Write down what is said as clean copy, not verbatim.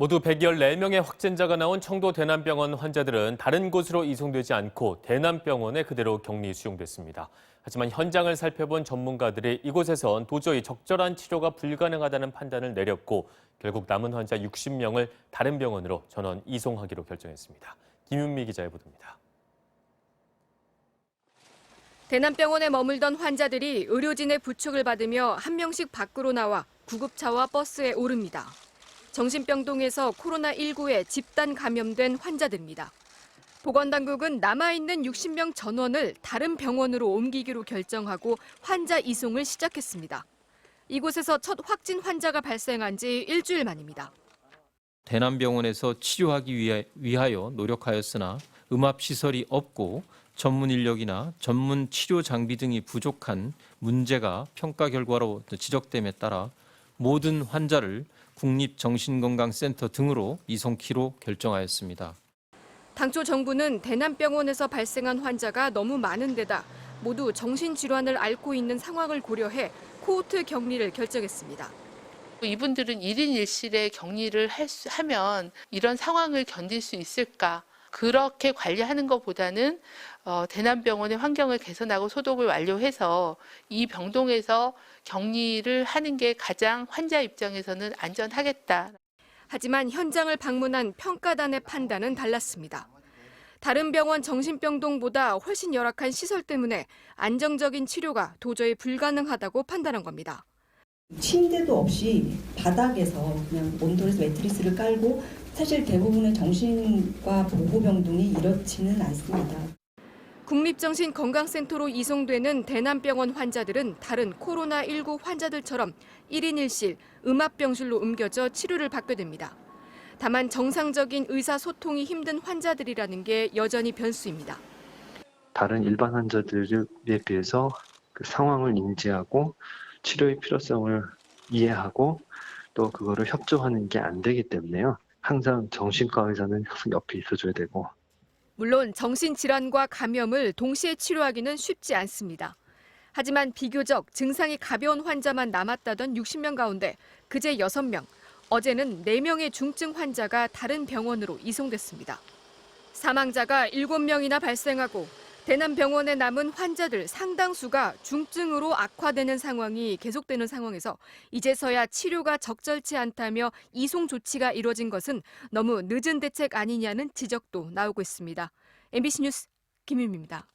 모두 114명의 확진자가 나온 청도 대남병원 환자들은 다른 곳으로 이송되지 않고 대남병원에 그대로 격리 수용됐습니다. 하지만 현장을 살펴본 전문가들이 이곳에선 도저히 적절한 치료가 불가능하다는 판단을 내렸고 결국 남은 환자 60명을 다른 병원으로 전원 이송하기로 결정했습니다. 김윤미 기자의 보도입니다. 대남병원에 머물던 환자들이 의료진의 부축을 받으며 한 명씩 밖으로 나와 구급차와 버스에 오릅니다. 정신병동에서 코로나19에 집단 감염된 환자들입니다. 보건당국은 남아있는 60명 전원을 다른 병원으로 옮기기로 결정하고 환자 이송을 시작했습니다. 이곳에서 첫 확진 환자가 발생한 지 일주일 만입니다. 대남병원에서 치료하기 위하여 노력하였으나 음압시설이 없고 전문 인력이나 전문 치료 장비 등이 부족한 문제가 평가 결과로 지적됨에 따라 모든 환자를 국립정신건강센터 등으로 이송키로 결정하였습니다. 당초 정부는 대남병원에서 발생한 환자가 너무 많은 데다 모두 정신질환을 앓고 있는 상황을 고려해 코호트 격리를 결정했습니다. 이분들은 1인 1실에 격리를 하면 이런 상황을 견딜 수 있을까? 그렇게 관리하는 것보다는 대남병원의 환경을 개선하고 소독을 완료해서 이 병동에서 격리를 하는 게 가장 환자 입장에서는 안전하겠다. 하지만 현장을 방문한 평가단의 판단은 달랐습니다. 다른 병원 정신병동보다 훨씬 열악한 시설 때문에 안정적인 치료가 도저히 불가능하다고 판단한 겁니다. 침대도 없이 바닥에서 그냥 온돌에서 매트리스를 깔고 사실 대부분의 정신과 보호병동이 이렇지는 않습니다. 국립정신건강센터로 이송되는 대남병원 환자들은 다른 코로나19 환자들처럼 1인 1실, 음압병실로 옮겨져 치료를 받게 됩니다. 다만 정상적인 의사소통이 힘든 환자들이라는 게 여전히 변수입니다. 다른 일반 환자들에 비해서 그 상황을 인지하고 치료의 필요성을 이해하고 또 그거를 협조하는 게 안 되기 때문에요. 항상 정신과 의사는 항상 옆에 있어줘야 되고. 물론 정신질환과 감염을 동시에 치료하기는 쉽지 않습니다. 하지만 비교적 증상이 가벼운 환자만 남았다던 60명 가운데 그제 6명, 어제는 4명의 중증 환자가 다른 병원으로 이송됐습니다. 사망자가 7명이나 발생하고 대남병원에 남은 환자들 상당수가 중증으로 악화되는 상황이 계속되는 상황에서 이제서야 치료가 적절치 않다며 이송 조치가 이뤄진 것은 너무 늦은 대책 아니냐는 지적도 나오고 있습니다. MBC 뉴스 김윤미입니다.